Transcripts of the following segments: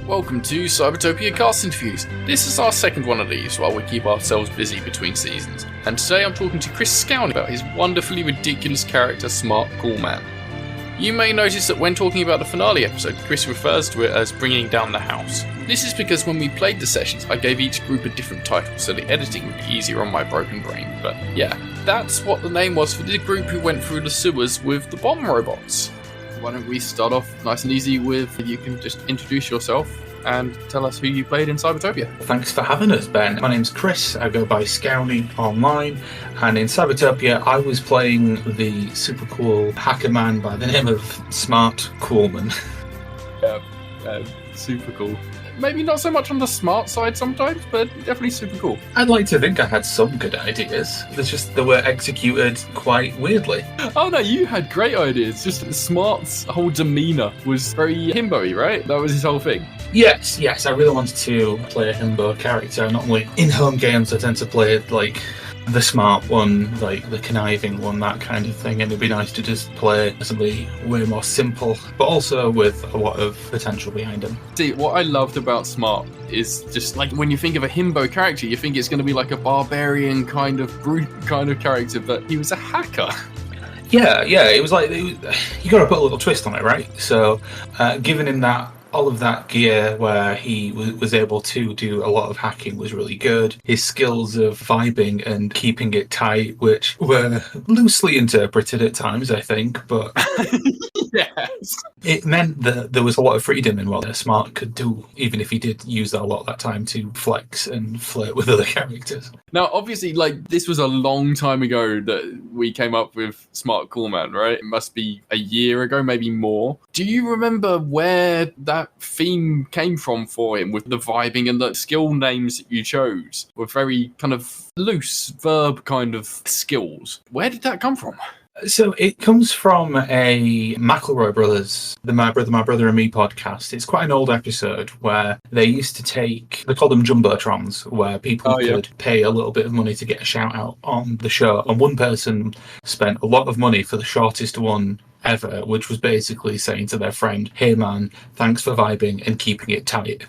Welcome to Cybertopia Cast Interviews. This is our second one of these while we keep ourselves busy between seasons. And today I'm talking to Chris Scown about his wonderfully ridiculous character, Smart Coolman. You may notice that when talking about the finale episode, Chris refers to it as bringing down the house. This is because when we played the sessions, I gave each group a different title, so the editing would be easier on my broken brain. But yeah, that's what the name was for the group who went through the sewers with the bomb robots. Why don't we start off nice and easy with, you can just introduce yourself and tell us who you played in Cybertopia. Thanks for having us, Ben. My name's Chris. I go by Scown online, and in Cybertopia I was playing the super cool hacker man by the name of Smart Coolman. Super cool. Maybe not so much on the smart side sometimes, but definitely super cool. I'd like to think I had some good ideas. They were executed quite weirdly. Oh no, you had great ideas. Just Smart's whole demeanour was very himbo-y, right? That was his whole thing. Yes, I really wanted to play a himbo character. Not only in home games, I tend to play like the smart one, like the conniving one, that kind of thing, and it'd be nice to just play somebody way more simple, but also with a lot of potential behind him. See, what I loved about Smart is just like when you think of a himbo character, you think it's going to be like a barbarian kind of brute kind of character, but he was a hacker. Yeah, it was like, you got to put a little twist on it, right? So, giving him that all of that gear where he was able to do a lot of hacking was really good. His skills of vibing and keeping it tight, which were loosely interpreted at times, I think, but yes, it meant that there was a lot of freedom in what Smart could do, even if he did use a lot of that time to flex and flirt with other characters. Now, obviously, like, this was a long time ago that we came up with Smart Coolman, right? It must be a year ago, maybe more. Do you remember where that theme came from for him, with the vibing and the skill names that you chose were very kind of loose verb kind of skills? Where did that come from? So it comes from a McElroy Brothers, the My Brother and Me podcast. It's quite an old episode where they used to they call them jumbotrons, where people could pay a little bit of money to get a shout out on the show. And one person spent a lot of money for the shortest one ever, which was basically saying to their friend, "Hey man, thanks for vibing and keeping it tight."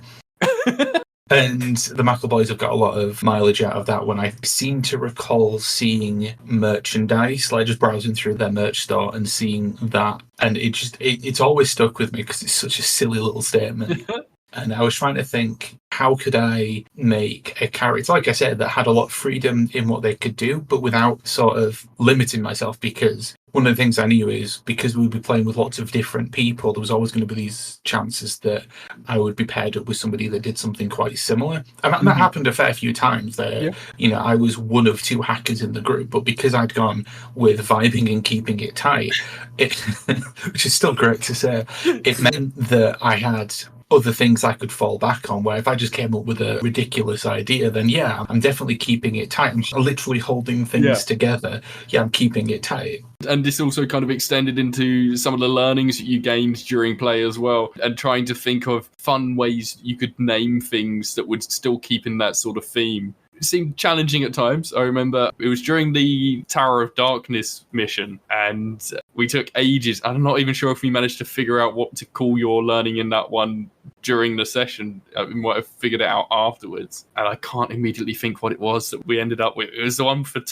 And the McElboys have got a lot of mileage out of that one. I seem to recall seeing merchandise, like just browsing through their merch store and seeing that. And it's always stuck with me because it's such a silly little statement. And I was trying to think, how could I make a character, like I said, that had a lot of freedom in what they could do, but without sort of limiting myself? Because one of the things I knew is, because we'd be playing with lots of different people, there was always going to be these chances that I would be paired up with somebody that did something quite similar. And that happened a fair few times there. Yeah. I was one of two hackers in the group, but because I'd gone with vibing and keeping it tight, which is still great to say, it meant that I had other things I could fall back on, where if I just came up with a ridiculous idea, then yeah, I'm definitely keeping it tight. I'm literally holding things together. Yeah, I'm keeping it tight. And this also kind of extended into some of the learnings that you gained during play as well, and trying to think of fun ways you could name things that would still keep in that sort of theme. It seemed challenging at times. I remember it was during the Tower of Darkness mission, and we took ages. I'm not even sure if we managed to figure out what to call your learning in that one during the session. We might have figured it out afterwards, and I can't immediately think what it was that we ended up with. It was the one for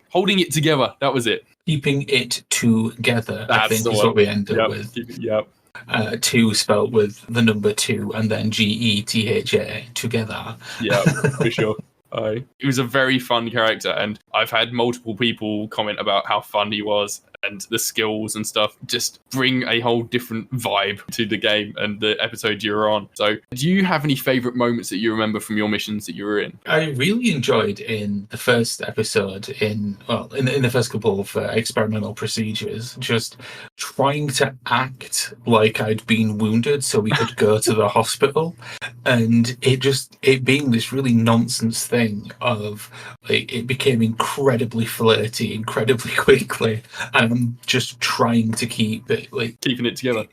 holding it together. That was it. Keeping it together, I think, is what we ended with. Yep. 2 spelled with the number 2 and then GETHA, together. Yeah, for sure. He was a very fun character, and I've had multiple people comment about how fun he was, and the skills and stuff just bring a whole different vibe to the game and the episode you're on. So do you have any favourite moments that you remember from your missions that you were in? I really enjoyed in the first episode, in the first couple of experimental procedures, just trying to act like I'd been wounded so we could go to the hospital, and it being this really nonsense thing of, like, it became incredibly flirty incredibly quickly, and I'm just trying to keep it, like, keeping it together,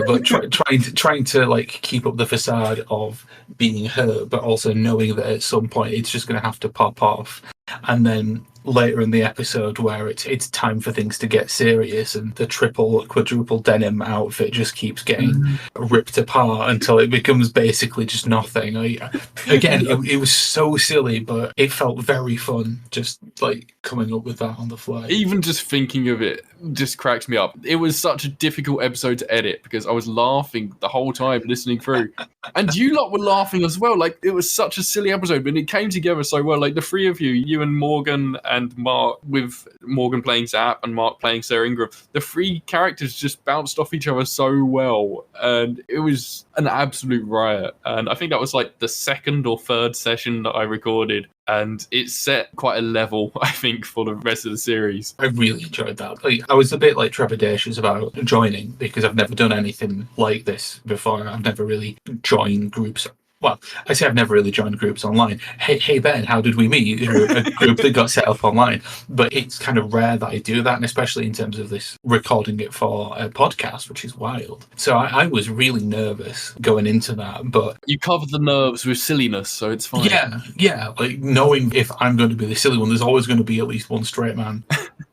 but trying to like keep up the facade of being hurt, but also knowing that at some point it's just going to have to pop off. And then later in the episode where it's time for things to get serious, and the triple, quadruple denim outfit just keeps getting ripped apart until it becomes basically just nothing. It was so silly, but it felt very fun just like coming up with that on the fly. Even just thinking of it just cracks me up. It was such a difficult episode to edit because I was laughing the whole time listening through. And you lot were laughing as well. Like, it was such a silly episode, but it came together so well. Like, the three of you and Morgan and Mark, with Morgan playing Zap and Mark playing Sarah Ingram, the three characters just bounced off each other so well. And it was an absolute riot. And I think that was like the second or third session that I recorded. And it set quite a level, I think, for the rest of the series. I really enjoyed that. I was a bit trepidatious about joining because I've never done anything like this before. I've never really joined groups. Well, I say I've never really joined groups online. Hey Ben, how did we meet? A group that got set up online. But it's kind of rare that I do that, and especially in terms of this recording it for a podcast, which is wild. So I was really nervous going into that. But you covered the nerves with silliness, so it's fine. Yeah. Like, knowing if I'm going to be the silly one, there's always going to be at least one straight man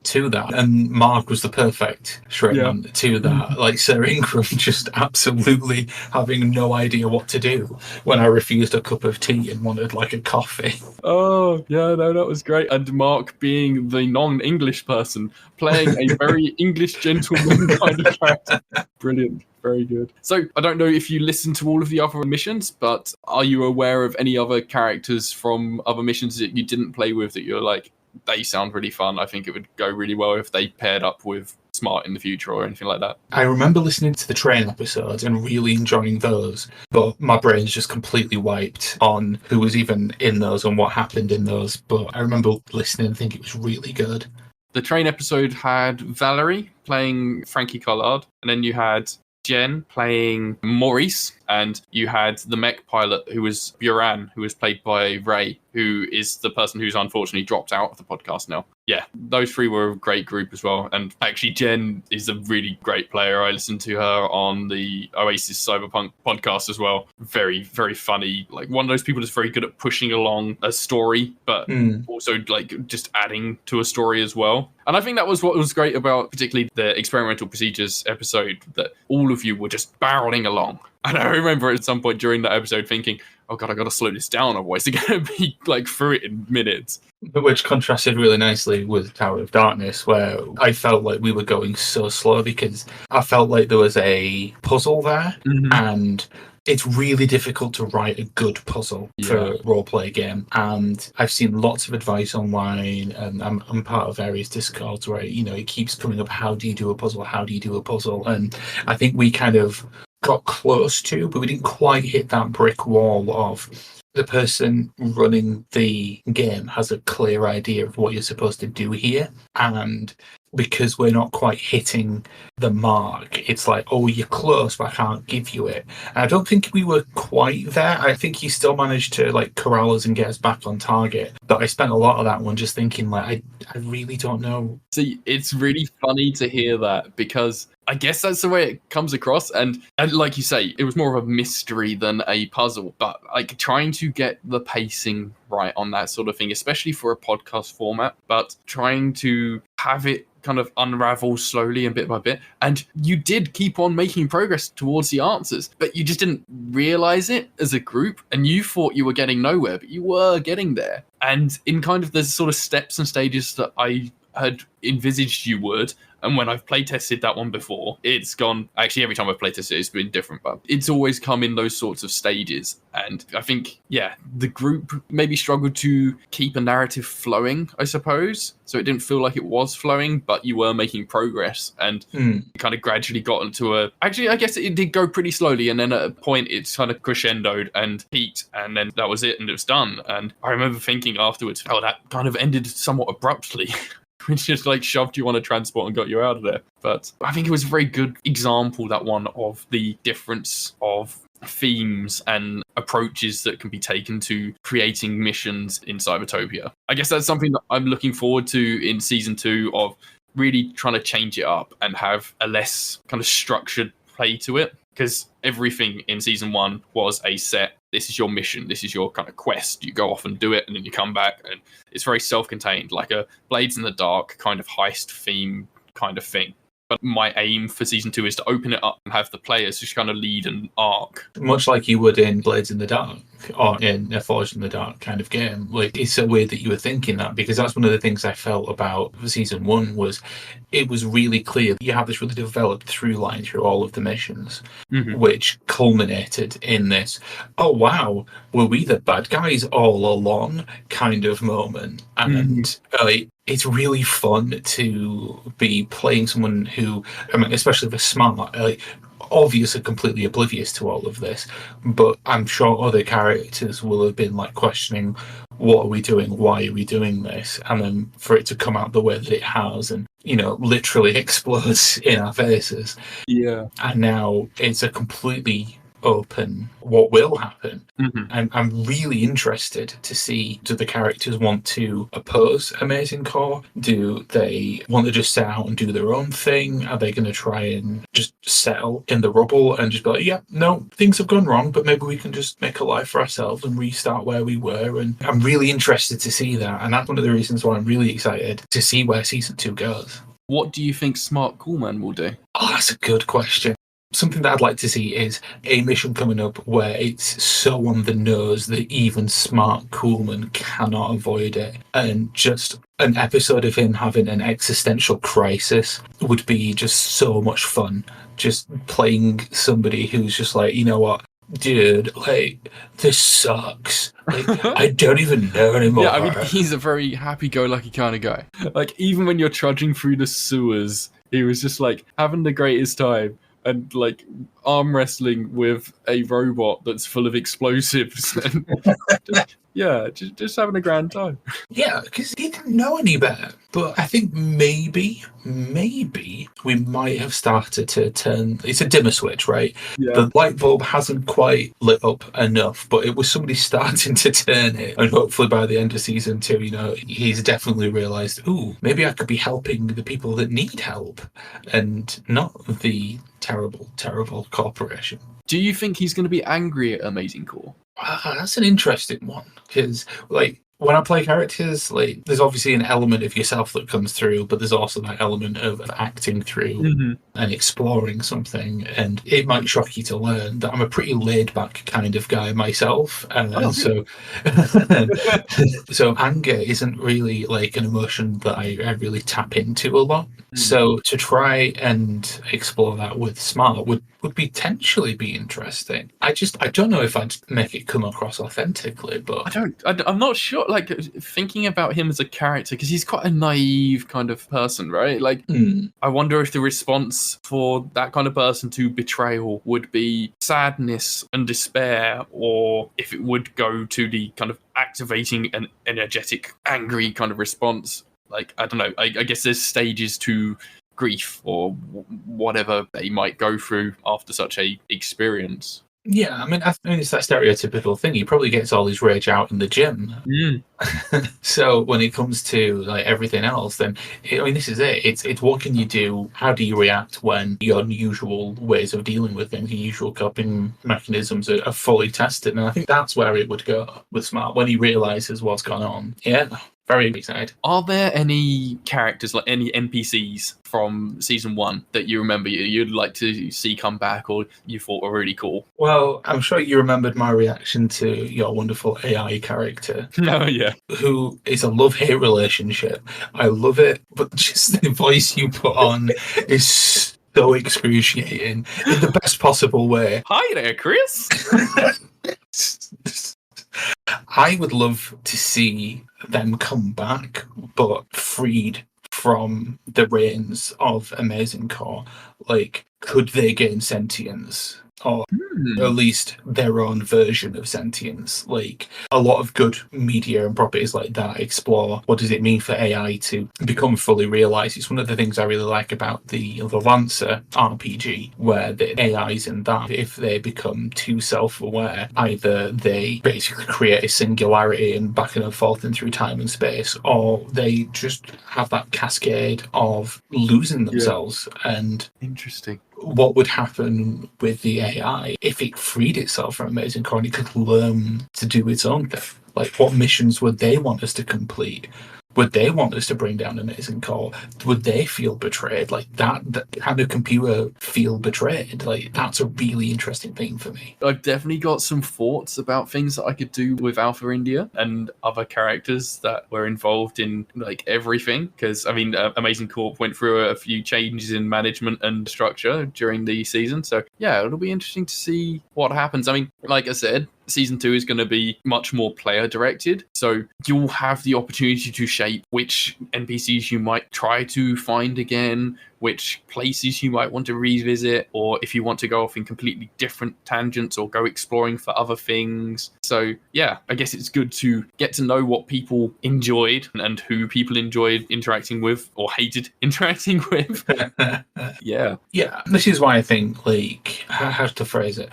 to that. And Mark was the perfect straight man to that. Like, Sarah Ingram just absolutely having no idea what to do when I refused a cup of tea and wanted like a coffee. Oh, yeah, no, that was great. And Mark being the non-English person, playing a very English gentleman kind of character. Brilliant. Very good. So, I don't know if you listened to all of the other missions, but are you aware of any other characters from other missions that you didn't play with that you're like, they sound really fun? I think it would go really well if they paired up with Smart in the future or anything like that. I remember listening to the train episodes and really enjoying those, but my brain's just completely wiped on who was even in those and what happened in those. But I remember listening and thinking it was really good. The train episode had Valerie playing Frankie Collard, and then you had Jen playing Maurice, and you had the mech pilot who was Buran, who was played by Ray, who is the person who's unfortunately dropped out of the podcast now. Yeah, those three were a great group as well. And actually, Jen is a really great player. I listened to her on the Oasis Cyberpunk podcast as well. Very, very funny. Like, one of those people that's very good at pushing along a story, but also like just adding to a story as well. And I think that was what was great about particularly the experimental procedures episode, that all of you were just barreling along. And I remember at some point during that episode thinking, oh God, I got to slow this down, otherwise they're going to be like through it in minutes. Which contrasted really nicely with Tower of Darkness, where I felt like we were going so slow because I felt like there was a puzzle there, and it's really difficult to write a good puzzle for a role-play game. And I've seen lots of advice online, and I'm part of various Discords where, it keeps coming up, how do you do a puzzle? How do you do a puzzle? And I think we kind of got close to, but we didn't quite hit that brick wall of the person running the game has a clear idea of what you're supposed to do here. And because we're not quite hitting the mark, it's like, oh, you're close, but I can't give you it. And I don't think we were quite there. I think he still managed to corral us and get us back on target. But I spent a lot of that one just thinking, I really don't know. See, it's really funny to hear that, because I guess that's the way it comes across. And like you say, it was more of a mystery than a puzzle. But trying to get the pacing right on that sort of thing, especially for a podcast format, but trying to have it kind of unravel slowly and bit by bit. And you did keep on making progress towards the answers, but you just didn't realize it as a group. And you thought you were getting nowhere, but you were getting there. And in kind of the sort of steps and stages that I had envisaged you would. And when I've playtested that one before, it's gone. Actually, every time I've playtested it, it's been different, but it's always come in those sorts of stages. And I think, the group maybe struggled to keep a narrative flowing, I suppose. So it didn't feel like it was flowing, but you were making progress. And it kind of gradually got into actually, I guess it did go pretty slowly. And then at a point, it's kind of crescendoed and peaked. And then that was it, and it was done. And I remember thinking afterwards, oh, that kind of ended somewhat abruptly. Which just shoved you on a transport and got you out of there. But I think it was a very good example, that one, of the difference of themes and approaches that can be taken to creating missions in Cybertopia. I guess that's something that I'm looking forward to in season 2, of really trying to change it up and have a less kind of structured play to it. Because everything in season 1 was a set this is your mission, this is your kind of quest. You go off and do it, and then you come back, and it's very self-contained, like a Blades in the Dark kind of heist theme kind of thing. But my aim for season 2 is to open it up and have the players just kind of lead an arc. Much like you would in Blades in the Dark or in a Forged in the Dark kind of game. Like, it's so weird that you were thinking that, because that's one of the things I felt about season 1 was it was really clear that you have this really developed through line through all of the missions, which culminated in this, oh wow, were we the bad guys all along kind of moment. And it's really fun to be playing someone who, I mean, especially if smart, obviously completely oblivious to all of this, but I'm sure other characters will have been like questioning, what are we doing? Why are we doing this? And then for it to come out the way that it has and, literally explodes in our faces. Yeah. And now it's a completely open what will happen. And I'm really interested to see, do the characters want to oppose Amazing Core? Do they want to just set out and do their own thing? Are they going to try and just settle in the rubble and just be like, yeah, no, things have gone wrong, but maybe we can just make a life for ourselves and restart where we were? And I'm really interested to see that, and that's one of the reasons why I'm really excited to see where season 2 goes. What do you think Smart Coolman will do? Oh, that's a good question. Something that I'd like to see is a mission coming up where it's so on the nose that even Smart Coolman cannot avoid it. And just an episode of him having an existential crisis would be just so much fun. Just playing somebody who's just like, you know what, dude, like, this sucks. Like, I don't even know anymore. Yeah, I mean, he's a very happy-go-lucky kind of guy. Like, even when you're trudging through the sewers, he was just, like, having the greatest time. And like arm wrestling with a robot that's full of explosives, and just having a grand time. Yeah, because he didn't know any better. But I think maybe we might have started to turn. It's a dimmer switch, right? Yeah. The light bulb hasn't quite lit up enough, but it was somebody starting to turn it. And hopefully by the end of season 2, he's definitely realised, ooh, maybe I could be helping the people that need help, and not the terrible corporation. Do you think he's going to be angry at Amazing Core? That's an interesting one, because when I play characters, there's obviously an element of yourself that comes through, but there's also that element of acting through and exploring something. And it might shock you to learn that I'm a pretty laid-back kind of guy myself. So anger isn't really an emotion that I really tap into a lot. So to try and explore that with Smart would potentially be interesting. I don't know if I'd make it come across authentically, but I'm not sure. Thinking about him as a character, because he's quite a naive kind of person, right? I wonder if the response for that kind of person to betrayal would be sadness and despair, or if it would go to the kind of activating an energetic, angry kind of response. I don't know. I guess there's stages to grief or whatever they might go through after such a experience. Yeah, I mean, it's that stereotypical thing. He probably gets all his rage out in the gym. So when it comes to everything else, then this is it. It's what can you do? How do you react when your unusual ways of dealing with things, your usual coping mechanisms are fully tested? And I think that's where it would go with Smart when he realizes what's gone on. Yeah. Very excited. Are there any characters, any NPCs from season 1 that you remember you'd like to see come back, or you thought were really cool? Well, I'm sure you remembered my reaction to your wonderful AI character. Oh, yeah. Who is a love-hate relationship. I love it, but just the voice you put on is so excruciating in the best possible way. Hi there, Chris. I would love to see them come back, but freed from the reins of Amazing Core. Could they gain sentience? Or at least their own version of sentience. A lot of good media and properties like that explore what does it mean for AI to become fully realised. It's one of the things I really like about the Lancer RPG, where the AIs in that, if they become too self-aware, either they basically create a singularity and back and forth through time and space, or they just have that cascade of losing themselves. And interesting. what would happen with the AI if it freed itself from Amazing Core and it could learn to do its own thing? Like, what missions would they want us to complete? Would they want us to bring down Amazing Core? Would they feel betrayed? Like, that kind of computer feel betrayed? Like, that's a really interesting thing for me. I've definitely got some thoughts about things that I could do with Alpha India and other characters that were involved in, like, everything. Because, I mean, Amazing Corp went through a few changes in management and structure during the season. So, yeah, it'll be interesting to see what happens. I mean, like I said, Season 2 is going to be much more player directed, so you'll have the opportunity to shape which NPCs you might try to find again, which places you might want to revisit, or if you want to go off in completely different tangents or go exploring for other things. So yeah, I guess it's good to get to know what people enjoyed and who people enjoyed interacting with or hated interacting with. Yeah. This is why I think, like, how to phrase it,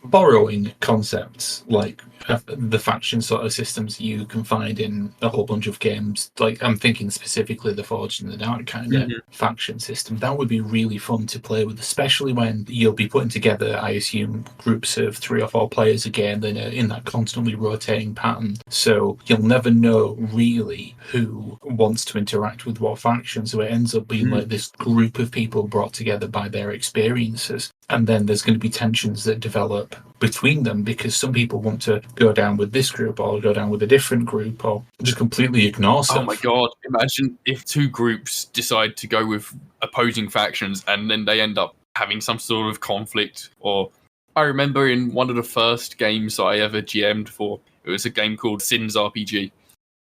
borrowing concepts like the faction sort of systems you can find in a whole bunch of games. Like, I'm thinking specifically the Forged in the Dark kind of faction system. That would be really fun to play with, especially when you'll be putting together, I assume, groups of 3 or 4 players again in that constantly rotating pattern. So you'll never know really who wants to interact with what faction. So it ends up being like this group of people brought together by their experiences. And then there's going to be tensions that develop between them because some people want to go down with this group or go down with a different group or just completely ignore stuff. Oh my god, imagine if 2 groups decide to go with opposing factions and then they end up having some sort of conflict. Or I remember in one of the first games I ever GM'd for, it was a game called Sin's RPG,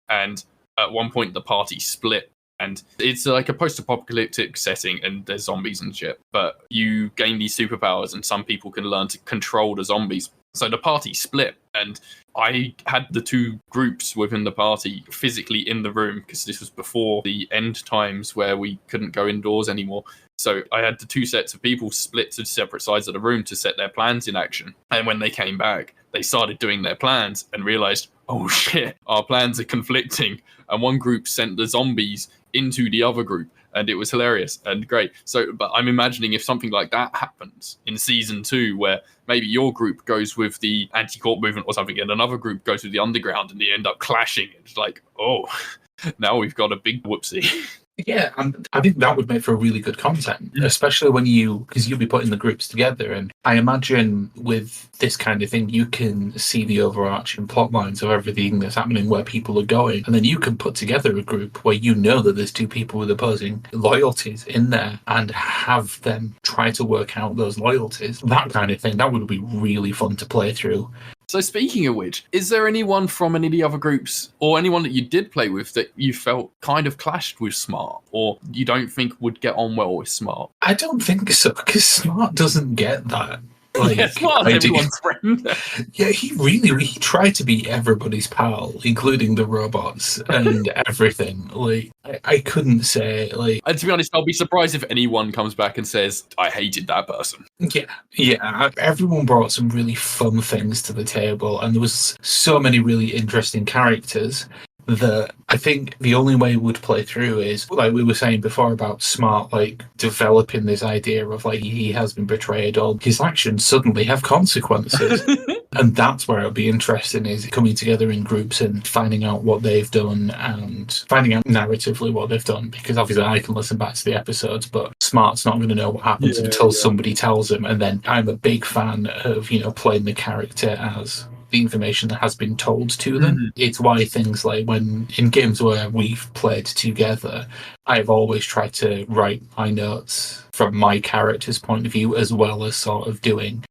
and at one point the party split. And it's like a post-apocalyptic setting and there's zombies and shit. But you gain these superpowers and some people can learn to control the zombies. So the party split and I had the 2 groups within the party physically in the room because this was before the end times where we couldn't go indoors anymore. So I had the 2 sets of people split to separate sides of the room to set their plans in action. And when they came back, they started doing their plans and realized, oh shit, our plans are conflicting. And one group sent the zombies into the other group, and it was hilarious and great. So, but I'm imagining if something like that happens in Season 2, where maybe your group goes with the anti-corp movement or something, and another group goes with the underground, and they end up clashing. It's like, oh, now we've got a big whoopsie. Yeah, and I think that would make for a really good content, especially when because you'll be putting the groups together. And I imagine with this kind of thing, you can see the overarching plot lines of everything that's happening, where people are going. And then you can put together a group where you know that there's 2 people with opposing loyalties in there and have them try to work out those loyalties. That kind of thing, that would be really fun to play through. So speaking of which, is there anyone from any of the other groups or anyone that you did play with that you felt kind of clashed with Smart or you don't think would get on well with Smart? I don't think so, because Smart doesn't get that. Like, yeah, Smart's everyone's friend. Yeah, he tried to be everybody's pal, including the robots and everything. Like, I couldn't say, like... And to be honest, I'll be surprised if anyone comes back and says, I hated that person. Yeah. Everyone brought some really fun things to the table, and there was so many really interesting characters that I think the only way it would play through is, like we were saying before about Smart, like, developing this idea of, like, he has been betrayed, or his actions suddenly have consequences. And that's where it'll be interesting, is coming together in groups and finding out what they've done and finding out narratively what they've done, because obviously I can listen back to the episodes, but Smart's not going to know what happens until somebody tells him. And then I'm a big fan of, playing the character as the information that has been told to them. It's why things like when in games where we've played together, I've always tried to write my notes from my character's point of view, as well as sort of doing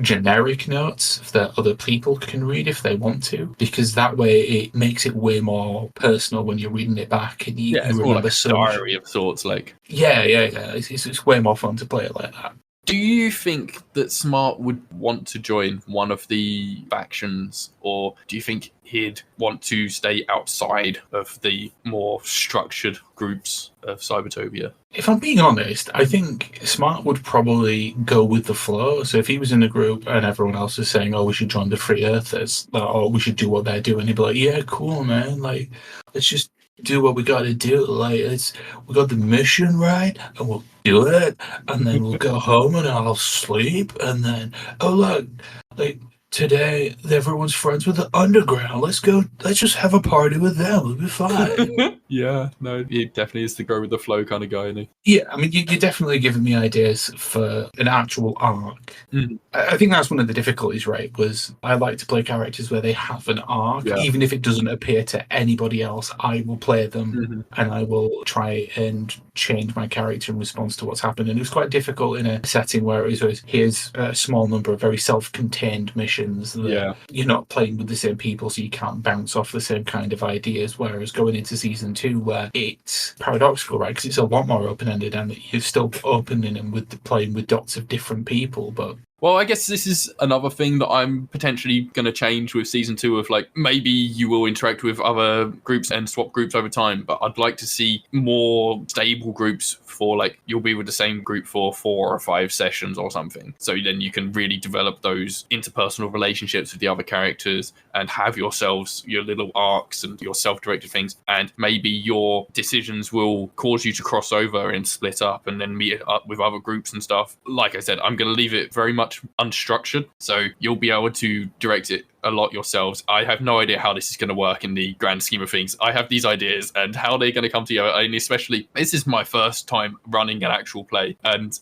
generic notes that other people can read if they want to, because that way it makes it way more personal when you're reading it back and you it's remember more like a so diary much. of sorts. Like, it's way more fun to play it like that. Do you think that Smart would want to join one of the factions, or do you think he'd want to stay outside of the more structured groups of Cybertopia? If I'm being honest, I think Smart would probably go with the flow. So if he was in a group and everyone else is saying, oh, we should join the Free Earthers, or we should do what they're doing, he'd be like, yeah, cool, man. Like, let's just do what we got to do. Like, we got the mission right, and we'll do it, and then we'll go home and I'll sleep, and then, oh, look, like, today everyone's friends with the underground. Let's just have a party with them. We'll be fine. Yeah, no, he definitely is the go with the flow kind of guy, isn't he? Yeah, I mean, you're definitely giving me ideas for an actual arc. I think that's one of the difficulties, right? Was I like to play characters where they have an arc, even if it doesn't appear to anybody else. I will play them and I will try and change my character in response to what's happened. And it was quite difficult in a setting where it was here's a small number of very self-contained missions that you're not playing with the same people, so you can't bounce off the same kind of ideas. Whereas going into season 2, where it's paradoxical, right? Because it's a lot more open-ended, and you're still opening and playing with dots of different people, but. Well, I guess this is another thing that I'm potentially going to change with season 2 of, like, maybe you will interact with other groups and swap groups over time, but I'd like to see more stable groups for, like, you'll be with the same group for 4 or 5 sessions or something. So then you can really develop those interpersonal relationships with the other characters and have yourselves, your little arcs and your self-directed things. And maybe your decisions will cause you to cross over and split up and then meet up with other groups and stuff. Like I said, I'm going to leave it very much unstructured, so you'll be able to direct it a lot yourselves. I have no idea how this is going to work in the grand scheme of things. I have these ideas and how they're going to come together, and especially this is my first time running an actual play, and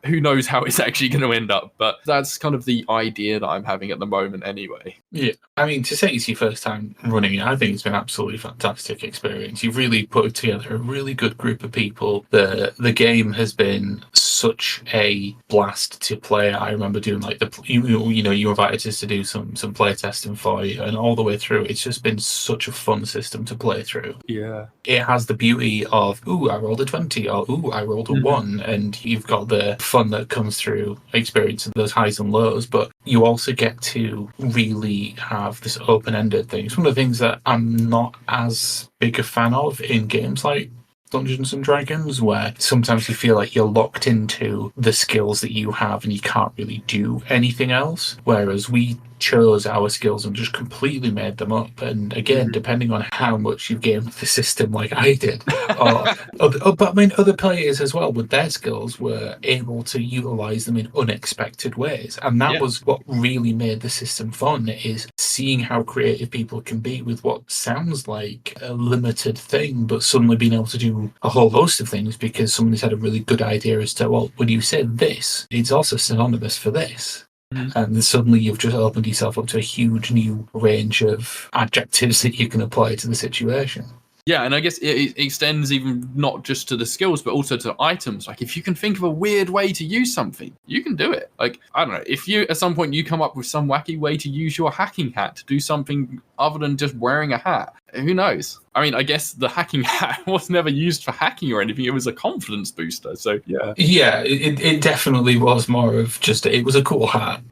who knows how it's actually going to end up, but that's kind of the idea that I'm having at the moment anyway. Yeah, I mean, to say it's your first time running it, I think it's been an absolutely fantastic experience. You've really put together a really good group of people. The game has been such a blast to play. I remember doing like you invited us to do some play testing for you, and all the way through it's just been such a fun system to play through. Yeah, it has the beauty of I rolled a 20, or I rolled a 1, and you've got the fun that comes through experiencing those highs and lows, but you also get to really have this open-ended thing. It's one of the things that I'm not as big a fan of in games like Dungeons and Dragons, where sometimes you feel like you're locked into the skills that you have and you can't really do anything else, whereas we chose our skills and just completely made them up. And again, depending on how much you've gamed the system like I did, but I mean other players as well with their skills were able to utilize them in unexpected ways, and that was what really made the system fun, is seeing how creative people can be with what sounds like a limited thing, but suddenly being able to do a whole host of things because somebody's had a really good idea as to, well, when you say this, it's also synonymous for this. And suddenly you've just opened yourself up to a huge new range of adjectives that you can apply to the situation. Yeah, and I guess it extends even not just to the skills, but also to items. Like, if you can think of a weird way to use something, you can do it. Like, I don't know, if you, at some point, you come up with some wacky way to use your hacking hat to do something other than just wearing a hat, who knows? I mean, I guess the hacking hat was never used for hacking or anything. It was a confidence booster, so yeah. Yeah, it definitely was more of just, it was a cool hat.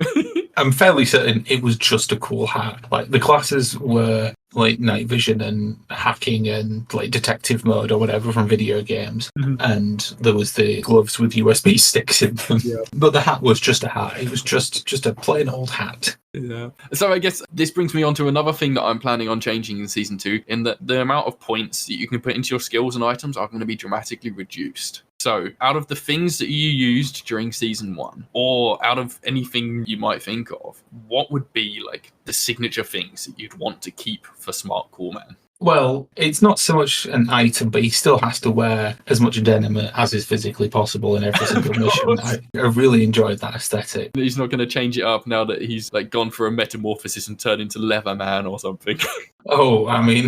I'm fairly certain it was just a cool hat. Like, the classes were like night vision and hacking and like detective mode or whatever from video games, and there was the gloves with USB sticks in them. But the hat was just a hat. It was just a plain old hat. Yeah. So I guess this brings me on to another thing that I'm planning on changing in season 2, in that the amount of points that you can put into your skills and items are going to be dramatically reduced. So out of the things that you used during season 1, or out of anything you might think of, what would be like the signature things that you'd want to keep for Smart Coolman? Well, it's not so much an item, but he still has to wear as much denim as is physically possible in every single mission. I really enjoyed that aesthetic. He's not going to change it up now that he's like gone for a metamorphosis and turned into Leatherman or something. Oh, I mean,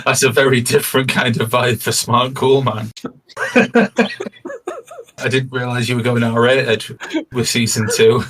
that's a very different kind of vibe for Smart Coolman. I didn't realise you were going R-rated with season 2.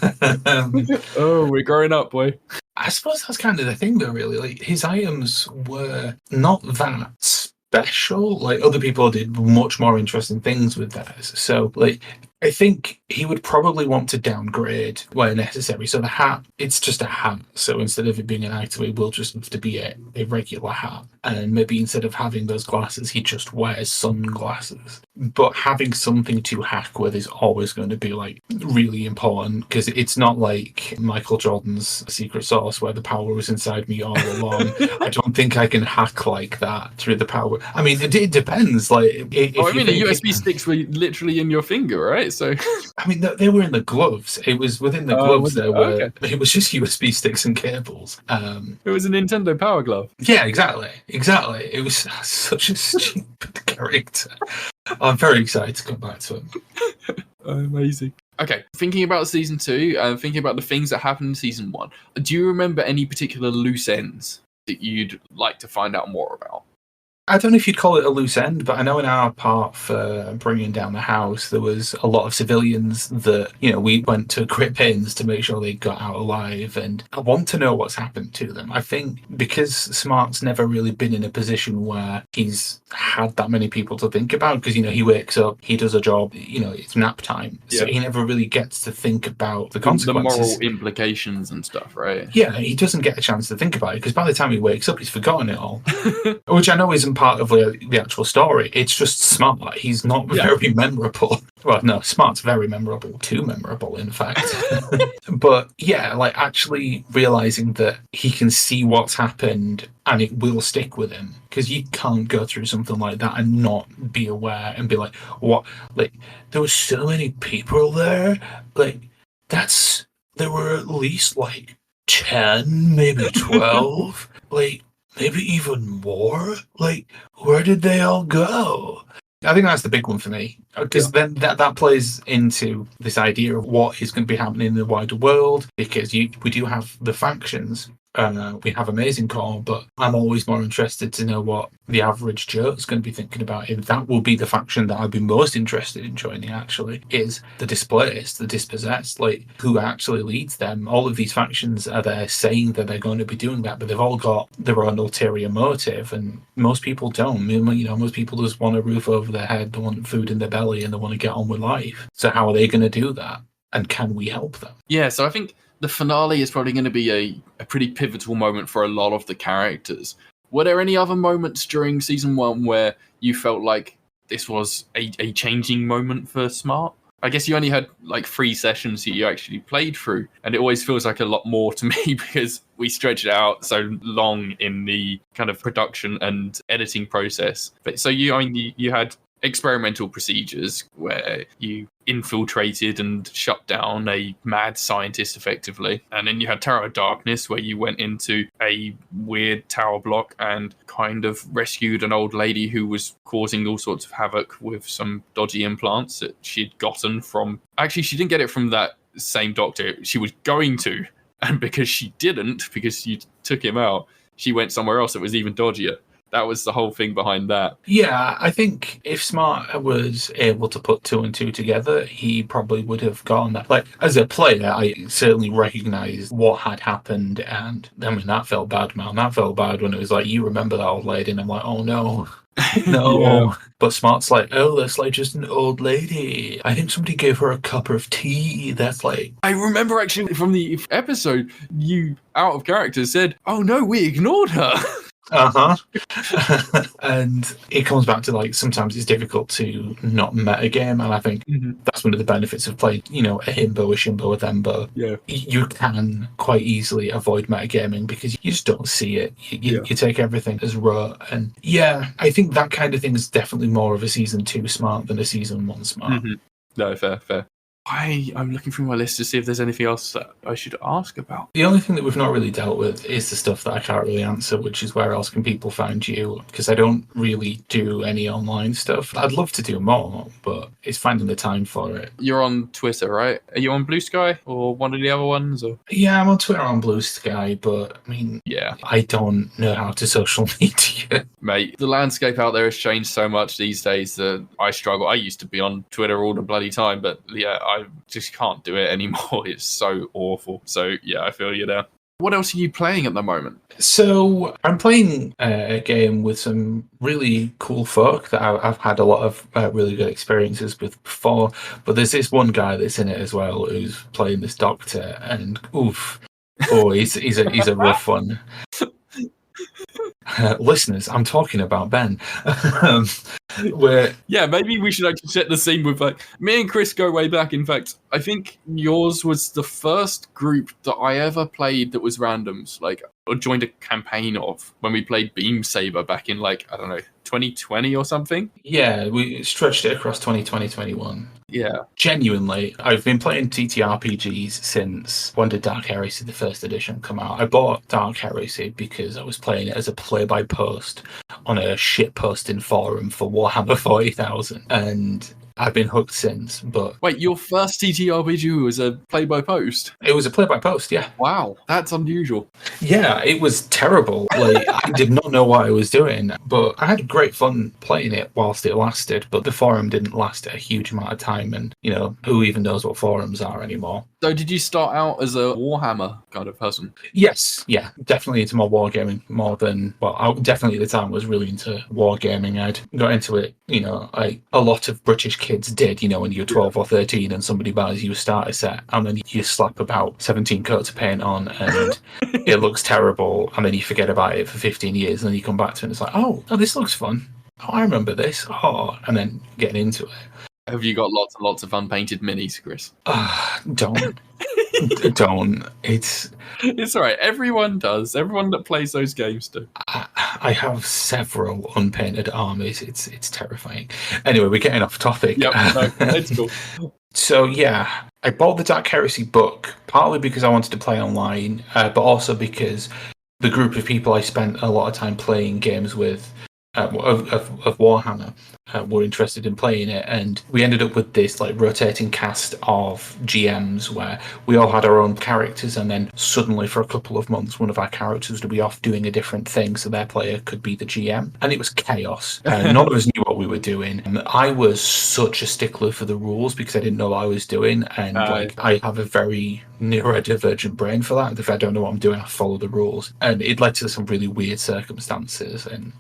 Oh, we're growing up, boy. I suppose that's kind of the thing, though, really. Like, his items were not that special. Like, other people did much more interesting things with theirs. So, like, I think he would probably want to downgrade where necessary. So the hat, it's just a hat. So instead of it being an item, it will just have to be a regular hat. and maybe instead of having those glasses, he just wears sunglasses. But having something to hack with is always going to be like really important, because it's not like Michael Jordan's secret sauce where the power was inside me all along. I don't think I can hack like that through the power. I mean, it depends. Like, the USB sticks were literally in your finger, right? So, I mean, they were in the gloves. It was within the gloves. It was just USB sticks and cables. It was a Nintendo Power Glove. Yeah, exactly. It was such a stupid character. I'm very excited to come back to him. Amazing. Okay, thinking about season 2 and thinking about the things that happened in season 1, do you remember any particular loose ends that you'd like to find out more about? I don't know if you'd call it a loose end, but I know in our part for bringing down the house, there was a lot of civilians that, we went to great pains to make sure they got out alive. And I want to know what's happened to them. I think because Smart's never really been in a position where he's had that many people to think about, because, he wakes up, he does a job, it's nap time. Yeah. So he never really gets to think about the consequences. The moral implications and stuff, right? Yeah, he doesn't get a chance to think about it, because by the time he wakes up, he's forgotten it all. Which I know isn't part of the actual story. It's just Smart. He's not very memorable. Well, no, Smart's very memorable. Too memorable, in fact. But yeah, like actually realizing that he can see what's happened and it will stick with him, because you can't go through something like that and not be aware and be like, what? Like, there were so many people there. Like, there were at least like 10, maybe 12. Like, maybe even more? Like, where did they all go? I think that's the big one for me, because then that plays into this idea of what is going to be happening in the wider world, because we do have the factions. We have Amazing Core, but I'm always more interested to know what the average Joe is going to be thinking about. If that will be the faction that I'd be most interested in joining, actually, is the Displaced, the Dispossessed, like, who actually leads them. All of these factions are there saying that they're going to be doing that, but they've all got their own ulterior motive, and most people don't. Most people just want a roof over their head, they want food in their belly, and they want to get on with life. So how are they going to do that? And can we help them? Yeah, so I think the finale is probably going to be a pretty pivotal moment for a lot of the characters. Were there any other moments during season 1 where you felt like this was a changing moment for Smart? I guess you only had like 3 sessions that you actually played through, and it always feels like a lot more to me because we stretched it out so long in the kind of production and editing process. But so you had experimental procedures where you infiltrated and shut down a mad scientist effectively, and then you had Tower of Darkness where you went into a weird tower block and kind of rescued an old lady who was causing all sorts of havoc with some dodgy implants that she'd gotten from, actually she didn't get it from that same doctor she was going to, and because she didn't, because you took him out, she went somewhere else that was even dodgier. That was the whole thing behind that. Yeah, I think if Smart was able to put 2 and 2 together, he probably would have gone that. Like, as a player, I certainly recognised what had happened, and I mean, that felt bad, man. That felt bad when it was like, you remember that old lady, and I'm like, oh no. No. Yeah. But Smart's like, oh, that's like just an old lady. I think somebody gave her a cup of tea. That's like... I remember actually from the episode, you, out of character, said, oh no, we ignored her. And it comes back to, like, sometimes it's difficult to not metagame, and I think that's one of the benefits of playing, a himbo, a shimbo, a thembo. Yeah. You can quite easily avoid metagaming because you just don't see it. You take everything as raw, and I think that kind of thing is definitely more of a season 2 Smart than a season 1 Smart. No, fair. I'm looking through my list to see if there's anything else that I should ask about. The only thing that we've not really dealt with is the stuff that I can't really answer, which is where else can people find you? Because I don't really do any online stuff. I'd love to do more, but it's finding the time for it. You're on Twitter, right? Are you on Blue Sky or one of the other ones? Or? Yeah, I'm on Twitter on Blue Sky, but I mean, I don't know how to social media. Mate, the landscape out there has changed so much these days that I struggle. I used to be on Twitter all the bloody time, but I just can't do it anymore. It's so awful. So I feel you there. What else are you playing at the moment? So I'm playing a game with some really cool folk that I've had a lot of really good experiences with before. But there's this one guy that's in it as well who's playing this doctor, and he's a rough one. Listeners, I'm talking about Ben. um, where maybe we should actually set the scene with me and Chris go way back. In fact, I think yours was the first group that I ever played that was randoms, or joined a campaign of when we played Beam Saber back in 2020 or something. Yeah, we stretched it across 2021. Yeah. Genuinely, I've been playing TTRPGs since when did Dark Heresy, the first edition, come out? I bought Dark Heresy because I was playing it as a play-by-post on a shitposting forum for Warhammer 40,000, and I've been hooked since. But wait, your first TTRPG was a play-by-post? It was a play-by-post, yeah. Wow, that's unusual. Yeah, it was terrible. I did not know what I was doing, but I had great fun playing it whilst it lasted. But the forum didn't last a huge amount of time, and who even knows what forums are anymore? So, did you start out as a Warhammer kind of person? Yes, yeah, definitely into more wargaming more than I definitely at the time was really into wargaming. I'd got into it, like a lot of British kids did, when you're 12 or 13 and somebody buys you a starter set and then you slap about 17 coats of paint on and it looks terrible, and then you forget about it for 15 years and then you come back to it and it's like, oh, this looks fun. Oh, I remember this. Oh, and then getting into it. Have you got lots and lots of unpainted minis, Chris? Don't. Don't. It's all right. Everyone does. Everyone that plays those games do. I have several unpainted armies. It's terrifying. Anyway, we're getting off topic. Yep, no, it's cool. So yeah, I bought the Dark Heresy book partly because I wanted to play online, but also because the group of people I spent a lot of time playing games with of Warhammer were interested in playing it, and we ended up with this rotating cast of GMs where we all had our own characters, and then suddenly for a couple of months one of our characters would be off doing a different thing so their player could be the GM, and it was chaos. None of us knew what we were doing. I was such a stickler for the rules because I didn't know what I was doing, and I have a very neurodivergent brain for that. If I don't know what I'm doing, I follow the rules, and it led to some really weird circumstances, and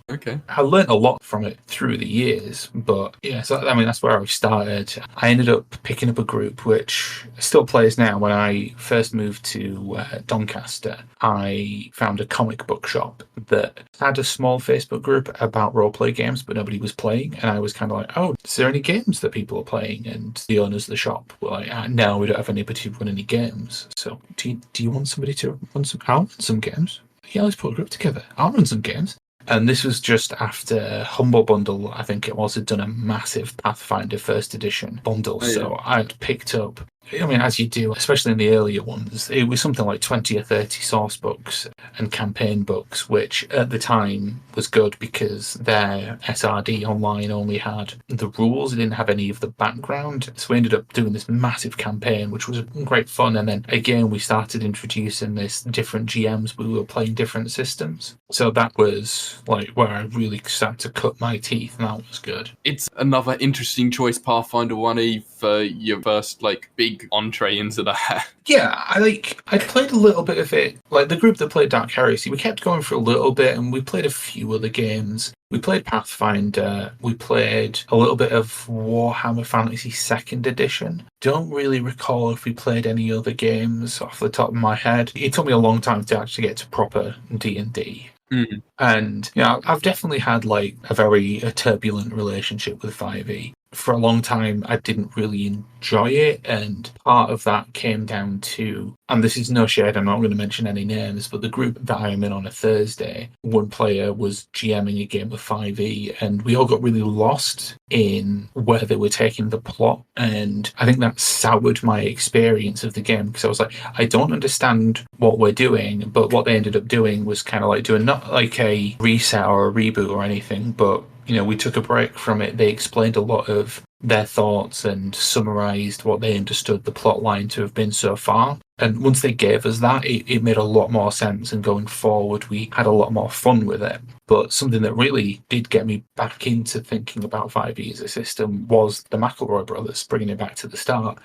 I learned a lot from it through the years. But yeah, so I mean that's where I started. I ended up picking up a group which still plays now. When I first moved to Doncaster, I found a comic book shop that had a small Facebook group about roleplay games, but nobody was playing, and I was kind of like, oh, is there any games that people are playing? And the owners of the shop were like, no, we don't have anybody to run any games. So do you want somebody to run some? I'll run some games. Yeah, let's put a group together. I'll run some games. And this was just after Humble Bundle, I think it was, had done a massive Pathfinder first edition bundle. Oh, yeah. So I'd picked up, as you do, especially in the earlier ones, it was something like 20 or 30 source books and campaign books, which at the time was good because their SRD online only had the rules. It didn't have any of the background. So we ended up doing this massive campaign, which was great fun. And then again, we started introducing this different GMs. We were playing different systems. So that was where I really started to cut my teeth, and that was good. It's another interesting choice, Pathfinder 1E, for your first big entree into that. Yeah, I played a little bit of it. The group that played Dark Heresy, we kept going for a little bit, and we played a few other games. We played Pathfinder. We played a little bit of Warhammer Fantasy 2nd Edition. Don't really recall if we played any other games off the top of my head. It took me a long time to actually get to proper D&D. Mm. And I've definitely had a very turbulent relationship with 5e. For a long time, I didn't really enjoy it, and part of that came down to, and this is no shade, I'm not going to mention any names, but the group that I'm in on a Thursday, one player was GMing a game of 5e, and we all got really lost in where they were taking the plot, and I think that soured my experience of the game, because I was like, I don't understand what we're doing, but what they ended up doing was kind of doing not a reset or a reboot or anything, but we took a break from it. They explained a lot of their thoughts and summarised what they understood the plot line to have been so far. And once they gave us that, it made a lot more sense. And going forward, we had a lot more fun with it. But something that really did get me back into thinking about 5e as a system was the McElroy brothers, bringing it back to the start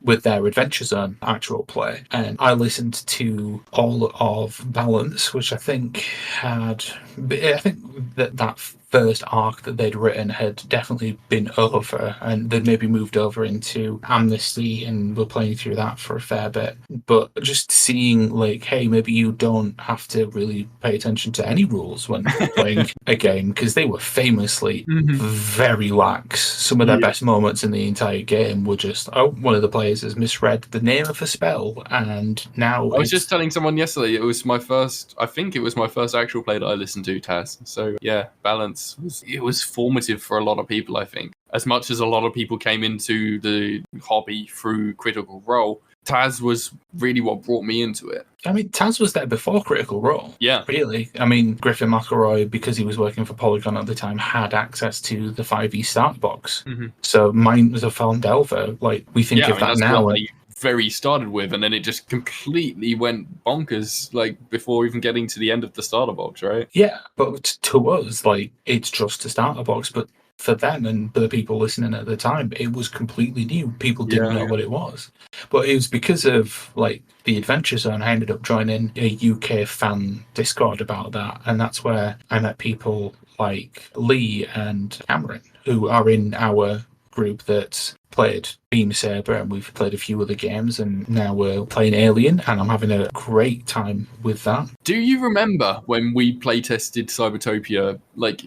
with their Adventure Zone actual play. And I listened to all of Balance, which I think that first arc that they'd written had definitely been over, and they'd maybe moved over into Amnesty and were playing through that for a fair bit. But just seeing, like, hey, maybe you don't have to really pay attention to any rules when playing a game, because they were famously very lax. Some of their best moments in the entire game were just, one of the players has misread the name of a spell, and now I was just telling someone yesterday, it was my first actual play that I listened to, Taz. So yeah, balance was formative for a lot of people, I think. As much as a lot of people came into the hobby through Critical Role, Taz was really what brought me into it. I mean, Taz was there before Critical Role. Yeah. Really. I mean, Griffin McElroy, because he was working for Polygon at the time, had access to the 5e start box. So mine was a Found Delver. Like, we think of that now. What they very started with, and then it just completely went bonkers, like, before even getting to the end of the starter box, right? Yeah, but to us, like, it's just a starter box, but for them and the people listening at the time, it was completely new. People didn't know what it was. But it was because of, like, the Adventure Zone, I ended up joining a UK fan Discord about that, and that's where I met people like Lee and Cameron, who are in our group that played Beam Saber, and we've played a few other games, and now we're playing Alien, and I'm having a great time with that. Do you remember when we playtested Cybertopia, like,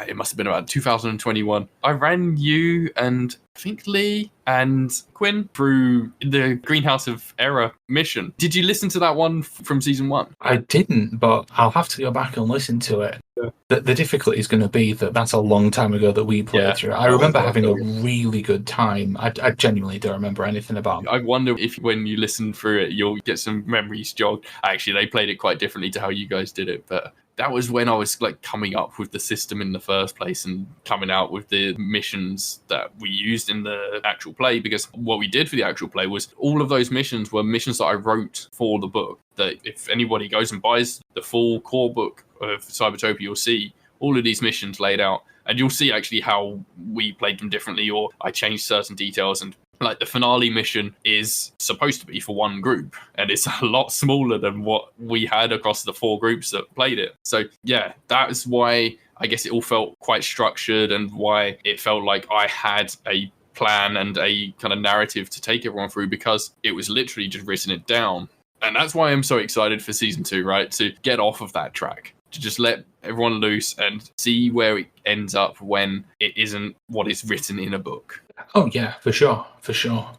it must have been about 2021. I ran you and I think Lee and Quinn through the Greenhouse of Error mission. Did you listen to that one from season 1? I didn't, but I'll have to go back and listen to it. Yeah. The difficulty is going to be that that's a long time ago that we played through. I remember having a really good time. I genuinely don't remember anything about it. I wonder if when you listen through it, you'll get some memories jogged. Actually, they played it quite differently to how you guys did it, but that was when I was, like, coming up with the system in the first place and coming out with the missions that we used in the actual play, because what we did for the actual play was all of those missions were missions that I wrote for the book, that if anybody goes and buys the full core book of Cybertopia, you'll see all of these missions laid out, and you'll see actually how we played them differently, or I changed certain details. And like, the finale mission is supposed to be for one group, and it's a lot smaller than what we had across the 4 groups that played it. So yeah, that's why I guess it all felt quite structured, and why it felt like I had a plan and a kind of narrative to take everyone through, because it was literally just written it down. And that's why I'm so excited for season 2, right? To get off of that track, to just let everyone loose and see where it ends up when it isn't what is written in a book. Oh yeah, for sure.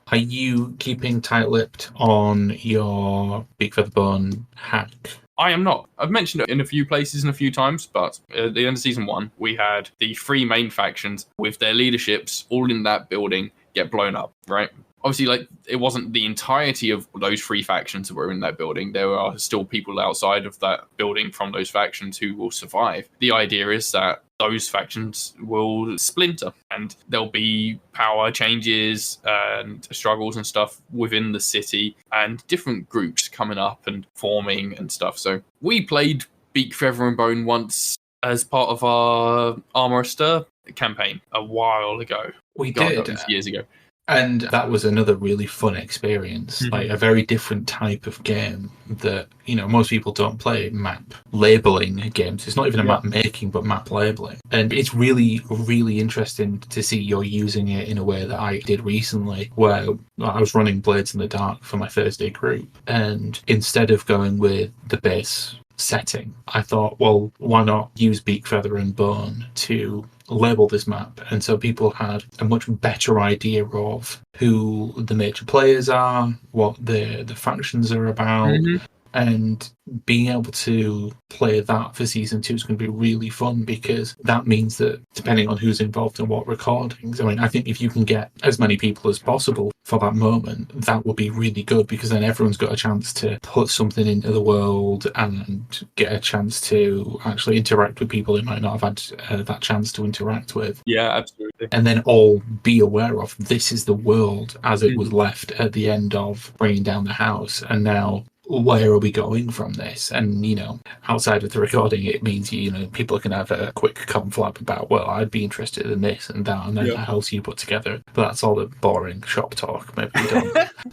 Are you keeping tight-lipped on your Big Featherbone hack? I am not. I've mentioned it in a few places and a few times, but at the end of season 1, we had the 3 main factions with their leaderships all in that building get blown up, right? Obviously, like, it wasn't the entirety of those 3 factions that were in that building. There are still people outside of that building from those factions who will survive. The idea is that those factions will splinter, and there'll be power changes and struggles and stuff within the city, and different groups coming up and forming and stuff. So we played Beak, Feather and Bone once as part of our Armour Astir campaign a while ago. We did. That was years ago. And that was another really fun experience, like a very different type of game that, you know, most people don't play map labeling games. It's not even a map making, but map labeling. And it's really, really interesting to see you're using it in a way that I did recently, where I was running Blades in the Dark for my Thursday group. And instead of going with the base setting, I thought, well, why not use Beak, Feather and Bone to label this map? And so people had a much better idea of who the major players are, what the factions are about, and being able to play that for season 2 is going to be really fun, because that means that depending on who's involved in what recordings, I mean, I think if you can get as many people as possible for that moment, that would be really good, because then everyone's got a chance to put something into the world and get a chance to actually interact with people they might not have had that chance to interact with. Yeah, absolutely. And then all be aware of, this is the world as it was left at the end of bringing down the house, and now where are we going from this? And, outside of the recording, it means, people can have a quick conflab about, well, I'd be interested in this and that, and then how else you put together. But that's all the boring shop talk. Maybe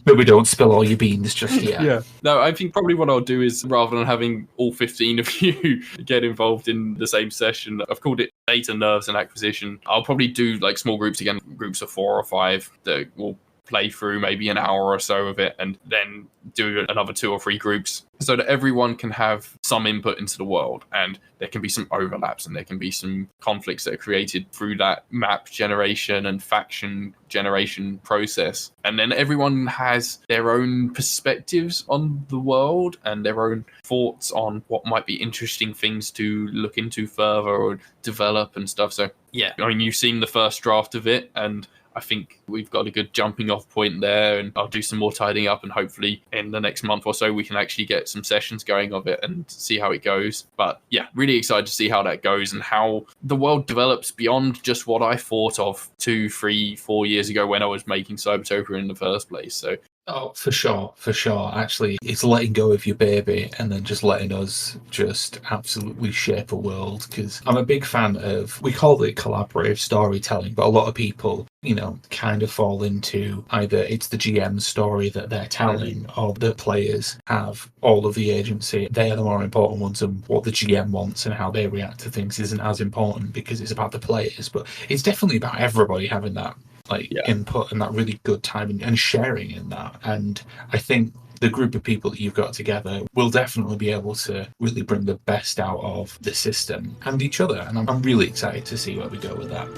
we don't spill all your beans just yet. Yeah. No, I think probably what I'll do is, rather than having all 15 of you get involved in the same session, I've called it Data, Nerves and Acquisition. I'll probably do like small groups again, groups of 4 or 5 that will play through maybe an hour or so of it, and then do another 2 or 3 groups so that everyone can have some input into the world, and there can be some overlaps and there can be some conflicts that are created through that map generation and faction generation process. And then everyone has their own perspectives on the world and their own thoughts on what might be interesting things to look into further or develop and stuff. So yeah, I mean, you've seen the first draft of it, and I think we've got a good jumping off point there, and I'll do some more tidying up, and hopefully in the next month or so we can actually get some sessions going of it and see how it goes. But yeah, really excited to see how that goes and how the world develops beyond just what I thought of 2, 3, 4 years ago when I was making Cybertopia in the first place. So oh, for sure. Actually, it's letting go of your baby and then just letting us just absolutely shape a world. Because I'm a big fan of, we call it collaborative storytelling, but a lot of people, kind of fall into either it's the GM's story that they're telling, or the players have all of the agency. They are the more important ones, and what the GM wants and how they react to things isn't as important because it's about the players. But it's definitely about everybody having that input and that really good time and sharing in that. And I think the group of people that you've got together will definitely be able to really bring the best out of the system and each other. And I'm really excited to see where we go with that.